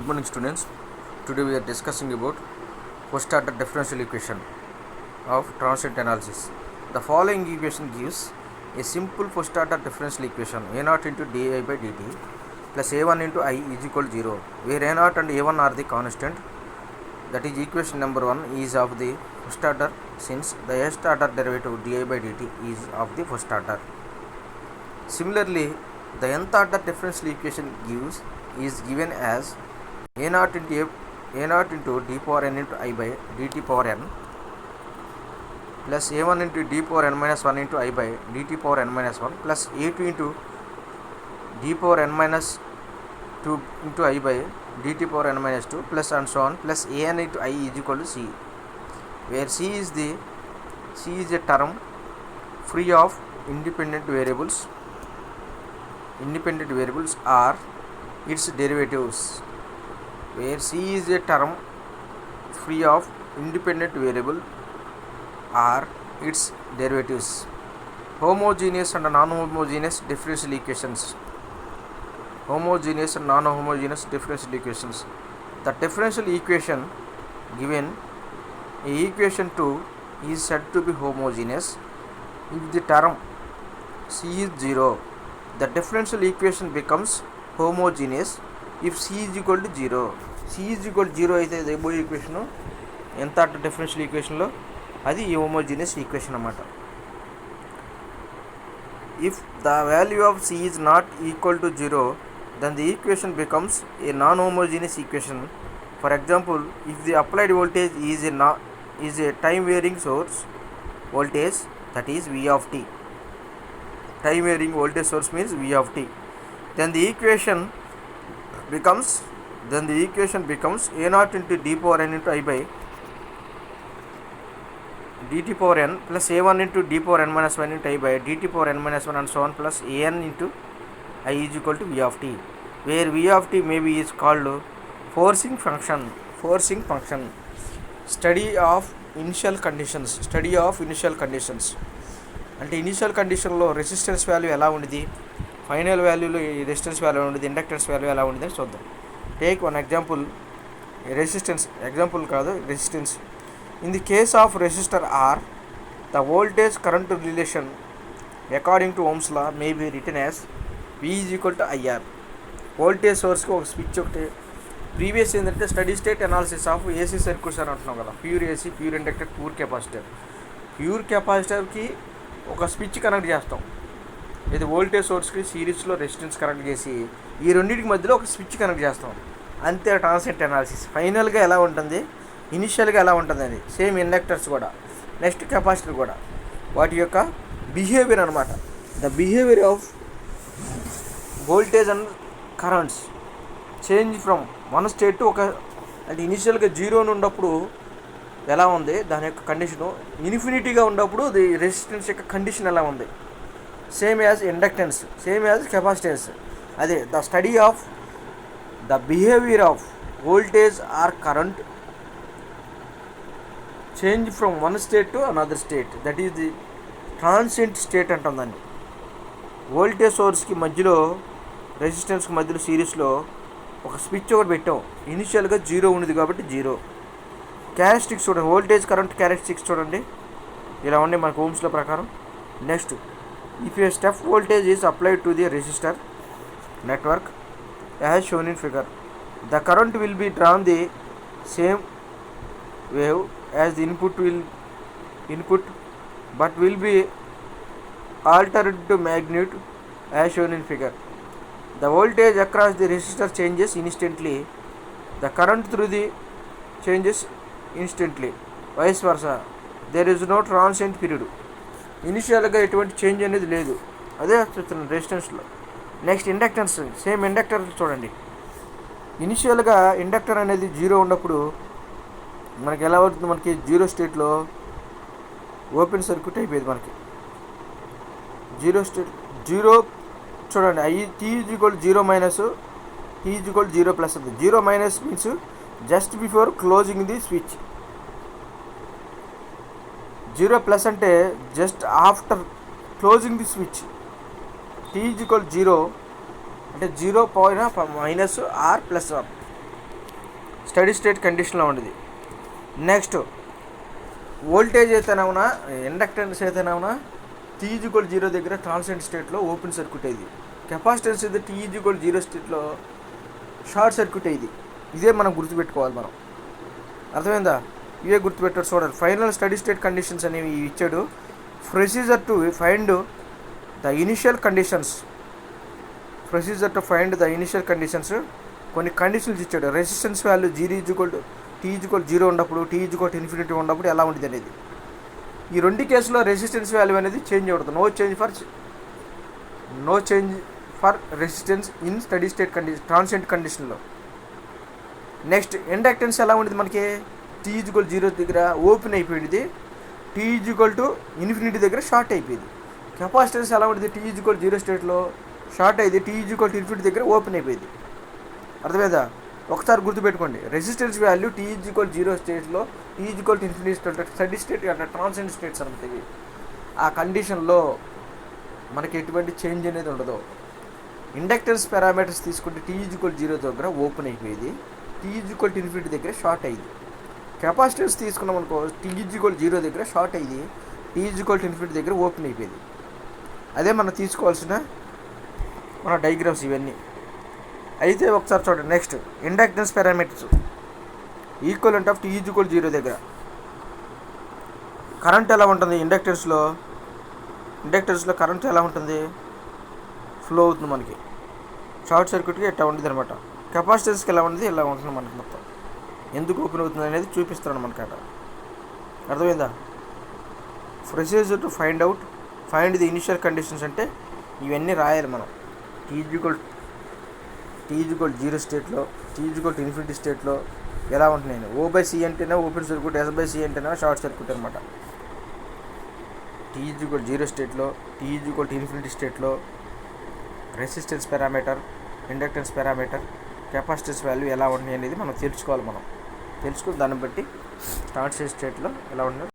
Good morning, students. Today we are discussing about first order differential equation of transient analysis. The following equation gives a simple first order differential equation a0 into di by dt plus a1 into I is equal to 0, where a0 and a1 are the constant. That is equation number 1 is of the first order, since the first order derivative di by dt is of the first order. Similarly, the nth order differential equation is given as a0 into d power n into I by dt power n plus a1 into d power n minus 1 into I by dt power n minus 1 plus a2 into d power n minus 2 into I by dt power n minus 2 plus and so on, plus an into I is equal to c, where c is a term free of independent variables are its derivatives, where c is a term free of independent variable are its derivatives. Homogeneous and non-homogeneous differential equations. Homogeneous and non-homogeneous differential equations. The differential equation given equation 2 is said to be homogeneous if the term c is 0. The differential equation becomes homogeneous if c is equal to 0. c is equal to 0 అయితే రేబో equation ఎంత differential ఈక్వేషన్లో అది homogeneous equation అన్నమాట. If the value of c is not equal to 0, then the equation becomes a non-homogeneous equation. For example, if the applied voltage is a time varying source voltage, that is v of t. Time varying voltage source means v of t. Then the equation becomes a0 into d power n into I by dt power n plus a1 into d power n minus 1 into I by dt power n minus 1 and so on, plus an into I is equal to v of t, where v of t maybe is called forcing function. Study of initial conditions. అంటే initial కండిషన్లో resistance value ఎలా ఉండేది, final వాల్యూలో resistance value ఉండేది, inductance value ఎలా ఉండేది అని చూద్దాం. Take one example. Resistance in the case of resistor R, the voltage current relation according to Ohm's law may be written as V is equal to IR. Voltage సోర్స్కి ఒక switch ఒకటి. Previous ఏంటంటే steady state analysis of AC circuits అని అంటున్నాం కదా, pure AC, pure inductor, pure కెపాసిటర్కి ఒక switch connect చేస్తాం. ఇది వోల్టేజ్ సోర్స్కి సిరీస్లో రెసిస్టెన్స్ కనెక్ట్ చేసి ఈ రెండింటికి మధ్యలో ఒక స్విచ్ కనెక్ట్ చేస్తాం. అంతే ట్రాన్సియెంట్ అనాలిసిస్. ఫైనల్గా ఎలా ఉంటుంది, ఇనిషియల్గా ఎలా ఉంటుంది అది సేమ్. ఇండక్టర్స్ కూడా, నెక్స్ట్ కెపాసిటర్ కూడా, వాటి యొక్క బిహేవియర్ అనమాట. The behaviour of voltage and currents change from one state to ఒక, అంటే ఇనిషియల్గా 0 ఉన్నప్పుడు ఎలా ఉంది దాని యొక్క కండిషను, ఇన్ఫినిటీగా ఉన్నప్పుడు ది రెసిస్టెన్స్ యొక్క కండిషన్ ఎలా ఉంది. Same as inductance, same as capacitance. అదే the study of the behaviour of voltage or current change from one state to another state, that is the transient state అంటాం దాన్ని. Voltage సోర్స్కి మధ్యలో, రెసిస్టెన్స్కి మధ్యలో సిరీస్లో ఒక స్విచ్ ఒకటి పెట్టాం. ఇనిషియల్గా 0 ఉంది కాబట్టి 0. క్యారెక్టరిస్టిక్స్ చూడండి, వోల్టేజ్ కరెంట్ క్యారెక్టరిస్టిక్స్ చూడండి ఇలా ఉండే మనకు ఓమ్స్ల ప్రకారం. Next, if A step voltage is applied to the resistor network as shown in figure, the current will be drawn the same wave as the input but will be altered to magnitude as shown in figure. The voltage across the resistor changes instantly. The current through the changes instantly. Vice versa. There is no transient period. ఇనిషియల్గా ఎటువంటి change అనేది లేదు. అదే చెప్తున్నాను రెసిస్టెన్స్లో. Next inductance. Same inductor చూడండి. ఇనిషియల్గా inductor అనేది 0 ఉన్నప్పుడు మనకి ఎలా అవుతుంది, మనకి 0 స్టేట్లో ఓపెన్ సర్క్యూట్ అయిపోయింది. మనకి 0 స్టేట్ 0 చూడండి. t is equal 0 minus, t is equal 0 plus ఉంది. 0 minus means just before closing the switch. 0 plus అంటే just after closing the switch. t is equal 0 అంటే 0 పోయినా minus or plus 1. Steady state కండిషన్లో ఉండేది. Next voltage అయితేనేమన్నా inductance అయితేనేమన్నా T=0 దగ్గర transient స్టేట్లో ఓపెన్ సర్క్యూట్ అయ్యింది. కెపాసిటెన్స్ అయితే T=0 స్టేట్లో షార్ట్ సర్క్యూట్ అయ్యింది. ఇదే మనం గుర్తుపెట్టుకోవాలి. మనం అర్థమైందా? ఇవే గుర్తుపెట్టాడు. చూడాలి ఫైనల్ స్టడీ స్టేట్ కండిషన్స్ అనేవి ఇచ్చాడు. Procedure to find the initial conditions కొన్ని కండిషన్స్ ఇచ్చాడు. రెసిస్టెన్స్ వాల్యూ T=0 ఉన్నప్పుడు, T=∞ ఉన్నప్పుడు ఎలా ఉంటుంది అనేది. ఈ రెండు కేసులో రెసిస్టెన్స్ వాల్యూ అనేది చేంజ్ అవుతుంది. No change for resistance in study state transient కండిషన్లో. నెక్స్ట్ ఇండక్టెన్స్ ఎలా ఉంటుంది మనకి, T=0 దగ్గర ఓపెన్ అయిపోయింది, T=∞ దగ్గర షార్ట్ అయిపోయింది. కెపాసిటెన్స్ ఎలా ఉంటుంది, T=0 స్టేట్లో షార్ట్ అయ్యింది, T=∞ దగ్గర ఓపెన్ అయిపోయింది. అర్థమైందా? ఒకసారి గుర్తుపెట్టుకోండి. రెసిస్టెన్స్ వాల్యూ T=0 స్టేట్లో, T=∞ స్టడీ స్టేట్ అంటే ట్రాన్సియెంట్ స్టేట్స్ అనుకుంటుంది. ఆ కండిషన్లో మనకి ఎటువంటి చేంజ్ అనేది ఉండదు. ఇండక్టెన్స్ పారామీటర్స్ తీసుకుంటే T=0 దగ్గర ఓపెన్ అయిపోయింది, T=∞ దగ్గర షార్ట్ అయ్యింది. కెపాసిటెన్స్ తీసుకున్నాం అనుకో, T=0 దగ్గర షార్ట్ అయ్యింది, T=∞ దగ్గర ఓపెన్ అయిపోయింది. అదే మనం తీసుకోవాల్సిన మన డయాగ్రామ్స్ ఇవన్నీ. అయితే ఒకసారి చూడండి. Next inductance parameters equivalent of T=0 దగ్గర కరెంట్ ఎలా ఉంటుంది, ఇండక్టెన్స్లో కరెంట్ ఎలా ఉంటుంది, ఫ్లో అవుతుంది మనకి. షార్ట్ సర్క్యూట్కి ఎట్లా ఉంటుంది అనమాట. కెపాసిటెన్స్కి ఎలా ఉంటుంది, ఇలా ఉంటుంది మనకి. మొత్తం ఎందుకు ఓపెన్ అవుతుంది అనేది చూపిస్తాను మనకి అక్కడ. అర్థమైందా? Procedure to find the initial conditions అంటే ఇవన్నీ రాయాలి మనం. T=0 స్టేట్లో, T=∞ స్టేట్లో ఎలా ఉంటున్నాయి. O/C అంటేనే ఓపెన్ సర్క్యూట్, S/C అంటేనే షార్ట్ సర్క్యూట్ అనమాట. T=0 స్టేట్లో, T=∞ స్టేట్లో resistance parameter, inductance parameter, capacitance value ఎలా ఉన్నాయి అనేది మనం తెలుసుకోవాలి. తెలుసుకుని దాన్ని బట్టి ట్రాన్సియెంట్ స్టేట్లో ఎలా ఉన్నాయి